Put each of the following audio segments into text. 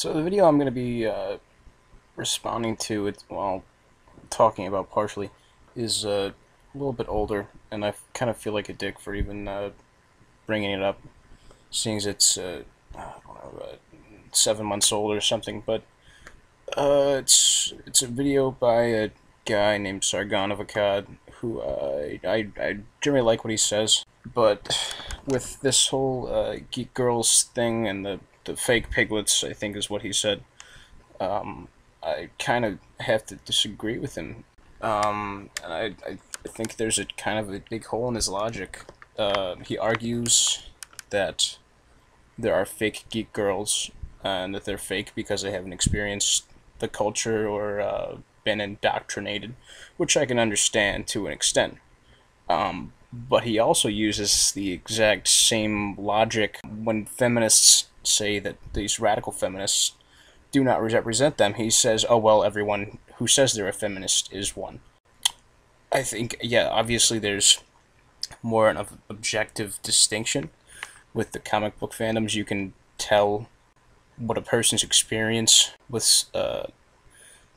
So the video I'm going to be responding to, talking about partially, is a little bit older, and I kind of feel like a dick for even bringing it up, seeing as it's, I don't know, 7 months old or something. But it's a video by a guy named Sargon, who I generally like what he says, but with this whole geek girls thing and the fake piglets, I think is what he said. Um, I kind of have to disagree with him. And I think there's a kind of a big hole in his logic. He argues that there are fake geek girls, and that they're fake because they haven't experienced the culture or been indoctrinated, which I can understand to an extent. But he also uses the exact same logic when feminists say that these radical feminists do not represent them. He says, oh, well, everyone who says they're a feminist is one. I think, yeah, obviously there's more of an objective distinction. With the comic book fandoms, you can tell what a person's experience with the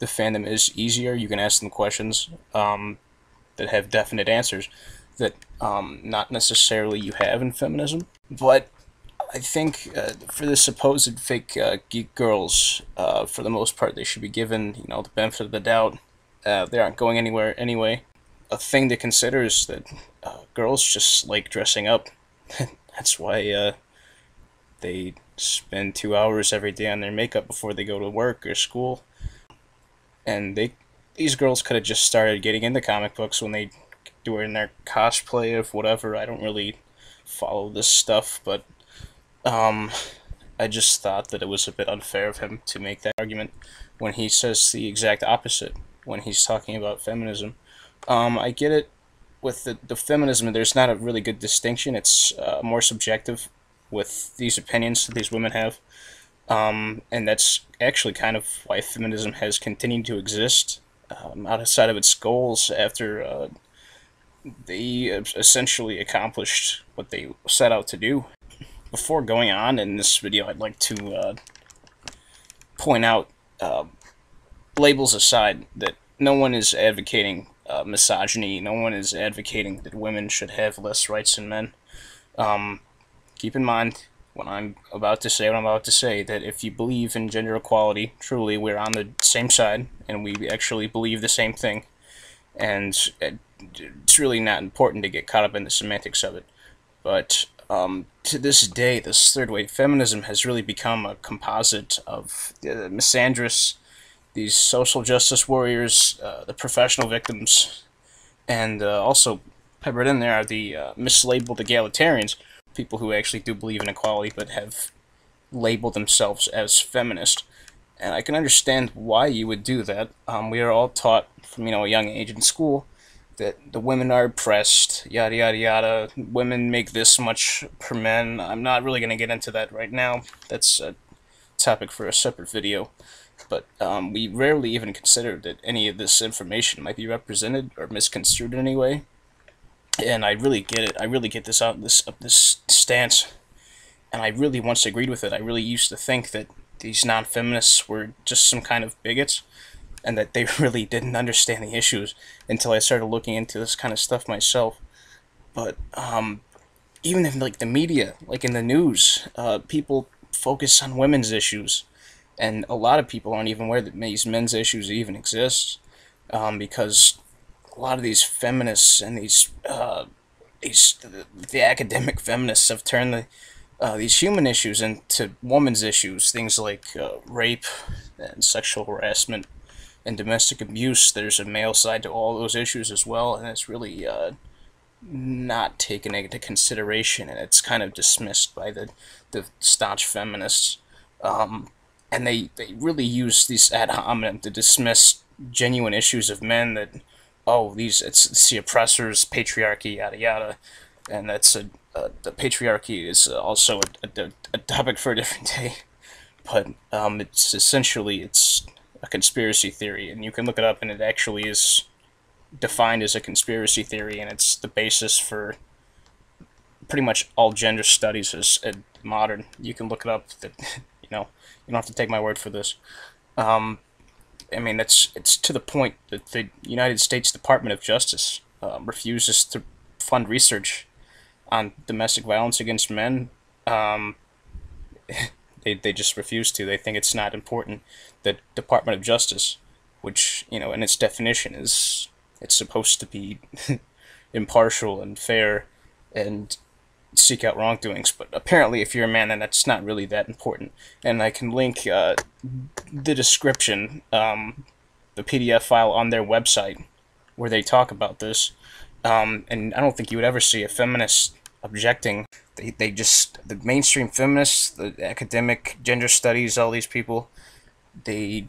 fandom is easier. You can ask them questions that have definite answers that not necessarily you have in feminism. But I think for the supposed fake geek girls, for the most part, they should be given, the benefit of the doubt. They aren't going anywhere anyway. A thing to consider is that girls just like dressing up. That's why they spend 2 hours every day on their makeup before they go to work or school. And these girls could have just started getting into comic books when they doing their cosplay of whatever. I don't really follow this stuff, but I just thought that it was a bit unfair of him to make that argument when he says the exact opposite when he's talking about feminism. I get it with the feminism. There's not a really good distinction. It's more subjective with these opinions that these women have. And that's actually kind of why feminism has continued to exist outside of its goals after they essentially accomplished what they set out to do. Before going on in this video, I'd like to point out, labels aside, that no one is advocating misogyny. No one is advocating that women should have less rights than men. Keep in mind, when I'm about to say what I'm about to say, that if you believe in gender equality, truly, we're on the same side, and we actually believe the same thing. And it's really not important to get caught up in the semantics of it. But to this day, this third-wave feminism has really become a composite of misandrists, these social justice warriors, the professional victims, and also peppered in there are the mislabeled egalitarians, people who actually do believe in equality but have labeled themselves as feminist. And I can understand why you would do that. We are all taught from a young age in school that the women are oppressed, yada yada yada. Women make this much per men. I'm not really going to get into that right now. That's a topic for a separate video. But we rarely even consider that any of this information might be represented or misconstrued in any way. And I really get it. I really get this out of this stance. And I really once agreed with it. I really used to think that these non-feminists were just some kind of bigots, and that they really didn't understand the issues until I started looking into this kind of stuff myself. But even in the media, like in the news, people focus on women's issues, and a lot of people aren't even aware that these men's issues even exist, because a lot of these feminists and the academic feminists have turned these human issues into women's issues, things like rape and sexual harassment and domestic abuse. There's a male side to all those issues as well, and it's really not taken into consideration, and it's kind of dismissed by the staunch feminists. And they really use these ad hominem to dismiss genuine issues of men that, oh, it's the oppressors, patriarchy, yada yada, and that's the patriarchy is also a topic for a different day. But it's essentially a conspiracy theory, and you can look it up, and it actually is defined as a conspiracy theory, and it's the basis for pretty much all gender studies as modern. You can look it up. That you don't have to take my word for this. I mean, it's to the point that the United States Department of Justice refuses to fund research on domestic violence against men. Um, they just refuse to. They think it's not important. The Department of Justice, which, in its definition it's supposed to be impartial and fair and seek out wrongdoings, but apparently if you're a man, then that's not really that important. And I can link the description, the PDF file on their website where they talk about this. And I don't think you would ever see a feminist objecting. They just, the mainstream feminists, the academic gender studies, all these people, they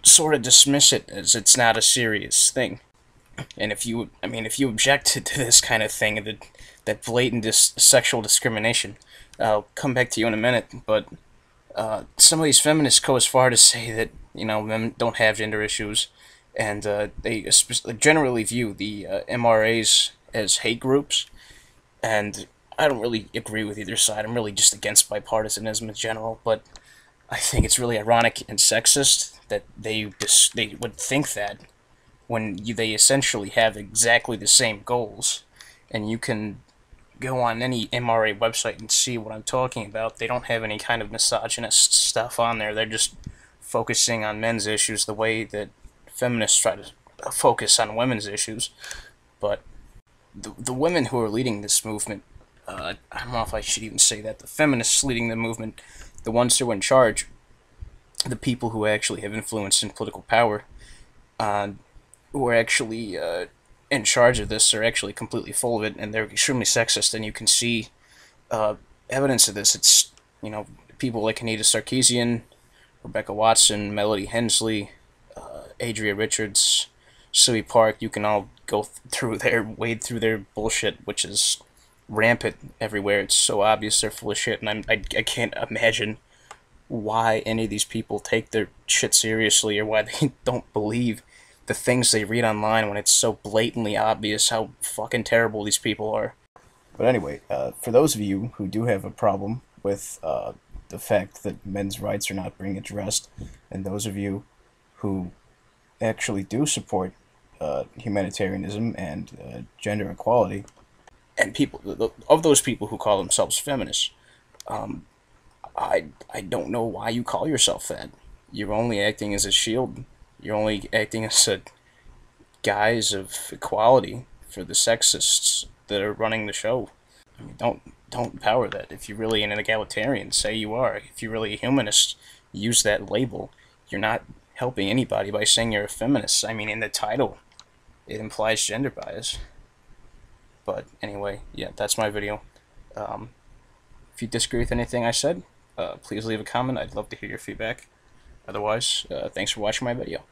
sort of dismiss it as it's not a serious thing. And if you object to this kind of thing, that blatant sexual discrimination, I'll come back to you in a minute, but some of these feminists go as far to say that, men don't have gender issues, and they generally view the MRAs as hate groups, and I don't really agree with either side. I'm really just against bipartisanism in general, but I think it's really ironic and sexist that they would think that when they essentially have exactly the same goals, and you can go on any MRA website and see what I'm talking about. They don't have any kind of misogynist stuff on there. They're just focusing on men's issues the way that feminists try to focus on women's issues. But the women who are leading this movement, I don't know if I should even say that, the feminists leading the movement, the ones who are in charge, the people who actually have influence and political power, who are actually in charge of this, are actually completely full of it, and they're extremely sexist, and you can see evidence of this. It's, people like Anita Sarkeesian, Rebecca Watson, Melody Hensley, Adria Richards, Suey Park. You can all go wade through their bullshit, which is rampant everywhere. It's so obvious they're full of shit, and I can't imagine why any of these people take their shit seriously, or why they don't believe the things they read online when it's so blatantly obvious how fucking terrible these people are. But anyway, for those of you who do have a problem with the fact that men's rights are not being addressed, and those of you who actually do support humanitarianism and gender equality, and of those people who call themselves feminists, I don't know why you call yourself that. You're only acting as a shield. You're only acting as a guise of equality for the sexists that are running the show. I mean, don't empower that. If you're really an egalitarian, say you are. If you're really a humanist, use that label. You're not helping anybody by saying you're a feminist. I mean, in the title, it implies gender bias. But anyway, yeah, that's my video. If you disagree with anything I said, please leave a comment. I'd love to hear your feedback. Otherwise, thanks for watching my video.